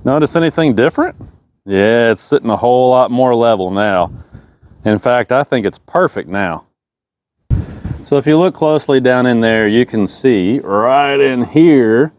Notice anything different? Yeah, it's sitting a whole lot more level now. In fact, I think it's perfect now. So if you look closely down in there, you can see right in here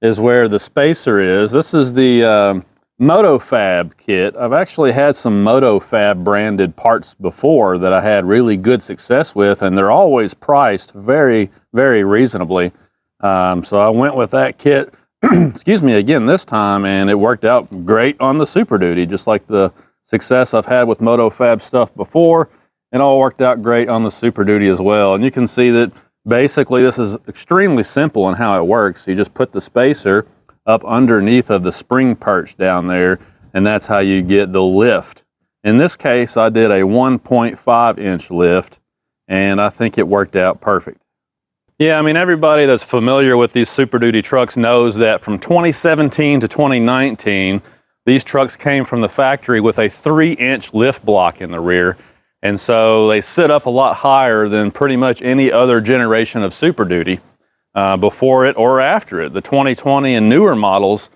is where the spacer is. This is the MotoFab kit. I've actually had some MotoFab branded parts before that I had really good success with, and they're always priced very, very reasonably. So I went with that kit, excuse me, again this time, and it worked out great on the Super Duty, just like the success I've had with MotoFab stuff before. It all worked out great on the Super Duty as well. And you can see that basically this is extremely simple in how it works. You just put the spacer up underneath of the spring perch down there, and that's how you get the lift. In this case, I did a 1.5-inch lift, and I think it worked out perfect. Yeah, I mean, everybody that's familiar with these Super Duty trucks knows that from 2017 to 2019, these trucks came from the factory with a 3-inch lift block in the rear. And so they sit up a lot higher than pretty much any other generation of Super Duty before it or after it. The 2020 and newer models,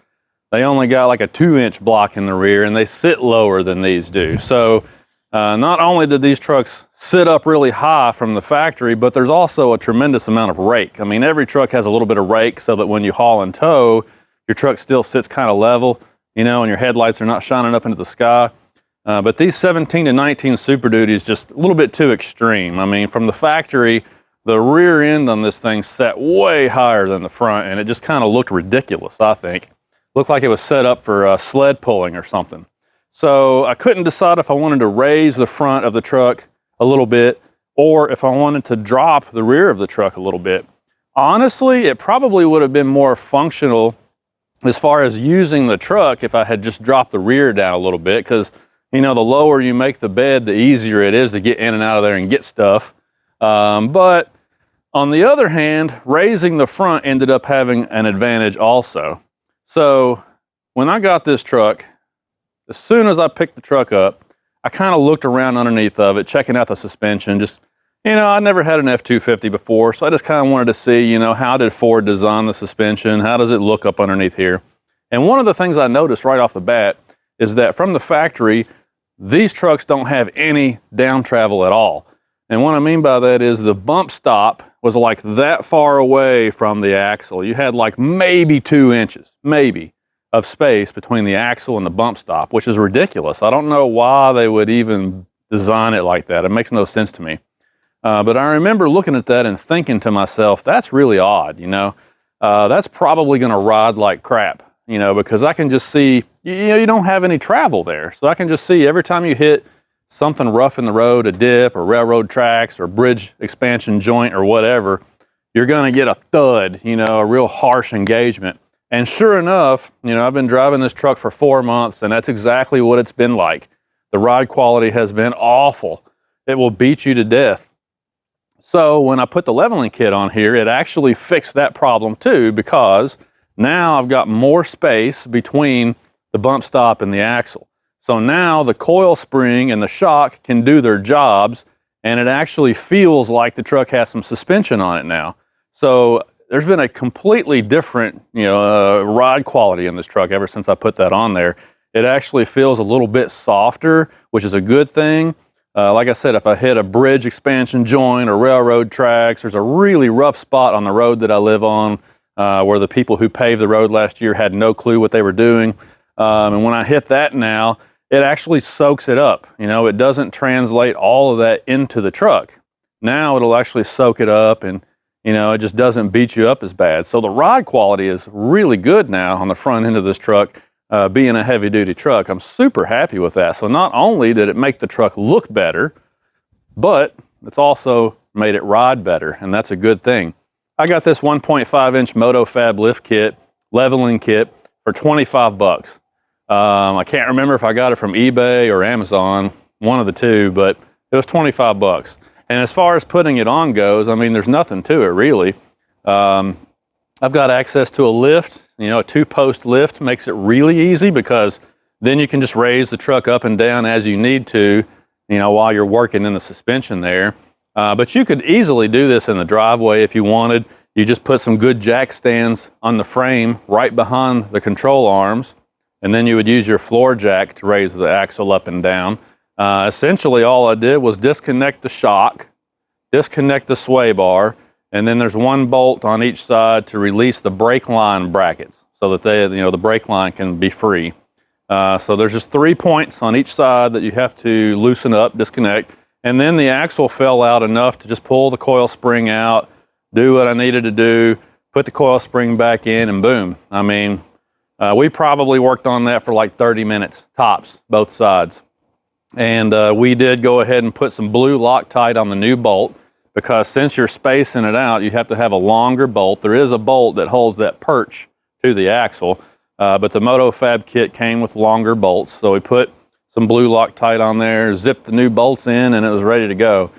they only got like a 2-inch block in the rear, and they sit lower than these do. So not only did these trucks sit up really high from the factory, but there's also a tremendous amount of rake. I mean, every truck has a little bit of rake so that when you haul and tow, your truck still sits kind of level, you know, and your headlights are not shining up into the sky. But these 17 to 19 Super Duty is just a little bit too extreme. I mean, from the factory, the rear end on this thing sat way higher than the front, and it just kind of looked ridiculous, I think. Looked like it was set up for sled pulling or something. So I couldn't decide if I wanted to raise the front of the truck a little bit or if I wanted to drop the rear of the truck a little bit. Honestly, it probably would have been more functional as far as using the truck if I had just dropped the rear down a little bit, because you know, the lower you make the bed, the easier it is to get in and out of there and get stuff. But on the other hand, raising the front ended up having an advantage also. So when I got this truck, as soon as I picked the truck up, I kind of looked around underneath of it, checking out the suspension. Just, you know, I never had an F-250 before, so I just kind of wanted to see, you know, how did Ford design the suspension? How does it look up underneath here? And one of the things I noticed right off the bat is that from the factory, these trucks don't have any down travel at all. And what I mean by that is the bump stop was like that far away from the axle. You had like maybe 2 inches, maybe, of space between the axle and the bump stop, which is ridiculous. I don't know why they would even design it like that. It makes no sense to me. But I remember looking at that and thinking to myself, that's really odd, you know. That's probably going to ride like crap, you know, because I can just see, you know, you don't have any travel there. So I can just see every time you hit something rough in the road, a dip or railroad tracks or bridge expansion joint or whatever, you're going to get a thud, you know, a real harsh engagement. And sure enough, you know, I've been driving this truck for 4 months, and that's exactly what it's been like. The ride quality has been awful. It will beat you to death. So when I put the leveling kit on here, it actually fixed that problem too, because now I've got more space between the bump stop and the axle. So now the coil spring and the shock can do their jobs, and it actually feels like the truck has some suspension on it now. So there's been a completely different, you know, ride quality in this truck ever since I put that on there. It actually feels a little bit softer, which is a good thing. Like I said, if I hit a bridge expansion joint or railroad tracks, there's a really rough spot on the road that I live on where the people who paved the road last year had no clue what they were doing. And when I hit that now, it actually soaks it up. You know, it doesn't translate all of that into the truck. Now it'll actually soak it up, and, you know, it just doesn't beat you up as bad. So the ride quality is really good now on the front end of this truck, being a heavy duty truck. I'm super happy with that. So not only did it make the truck look better, but it's also made it ride better, and that's a good thing. I got this 1.5-inch MotoFab lift kit, leveling kit, for 25 bucks. I can't remember if I got it from eBay or Amazon, one of the two, but it was 25 bucks. And as far as putting it on goes, I mean, there's nothing to it really. I've got access to a lift, you know, a 2-post lift makes it really easy, because then you can just raise the truck up and down as you need to, you know, while you're working in the suspension there. But you could easily do this in the driveway if you wanted. You just put some good jack stands on the frame right behind the control arms, and then you would use your floor jack to raise the axle up and down. Essentially all I did was disconnect the shock, disconnect the sway bar, and then there's one bolt on each side to release the brake line brackets so that the brake line can be free. So there's just 3 points on each side that you have to loosen up, disconnect, and then the axle fell out enough to just pull the coil spring out, do what I needed to do, put the coil spring back in, and boom. I mean, we probably worked on that for like 30 minutes, tops, both sides. And we did go ahead and put some blue Loctite on the new bolt, because since you're spacing it out, you have to have a longer bolt. There is a bolt that holds that perch to the axle, but the MotoFab kit came with longer bolts. So we put some blue Loctite on there, zipped the new bolts in, and it was ready to go.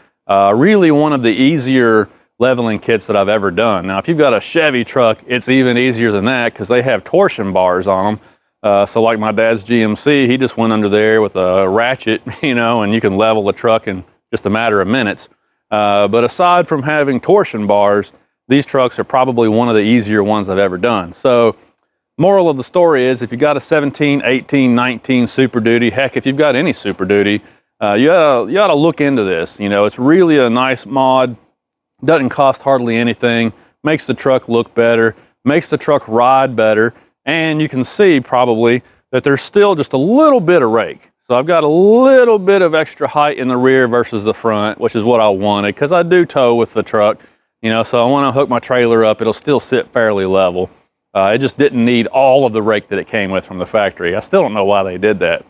Really one of the easier leveling kits that I've ever done. Now, if you've got a Chevy truck, it's even easier than that because they have torsion bars on them. So like my dad's GMC, he just went under there with a ratchet, and you can level the truck in just a matter of minutes. But aside from having torsion bars, these trucks are probably one of the easier ones I've ever done. So moral of the story is, if you got a 17, 18, 19 Super Duty, heck, if you've got any Super Duty, you ought to look into this. It's really a nice mod. Doesn't cost hardly anything, makes the truck look better, makes the truck ride better, and you can see probably that there's still just a little bit of rake. So I've got a little bit of extra height in the rear versus the front, which is what I wanted, because I do tow with the truck, so I want to hook my trailer up, it'll still sit fairly level. It just didn't need all of the rake that it came with from the factory. I still don't know why they did that.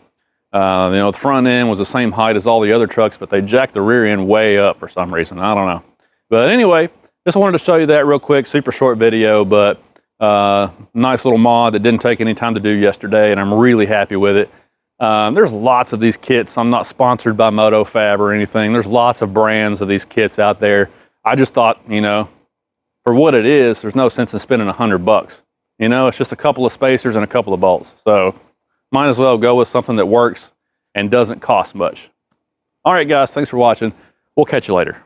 The front end was the same height as all the other trucks, but they jacked the rear end way up for some reason. I don't know. But anyway, just wanted to show you that real quick, super short video, but nice little mod that didn't take any time to do yesterday, and I'm really happy with it. There's lots of these kits. I'm not sponsored by MotoFab or anything. There's lots of brands of these kits out there. I just thought, for what it is, there's no sense in spending $100. It's just a couple of spacers and a couple of bolts. So might as well go with something that works and doesn't cost much. All right, guys, thanks for watching. We'll catch you later.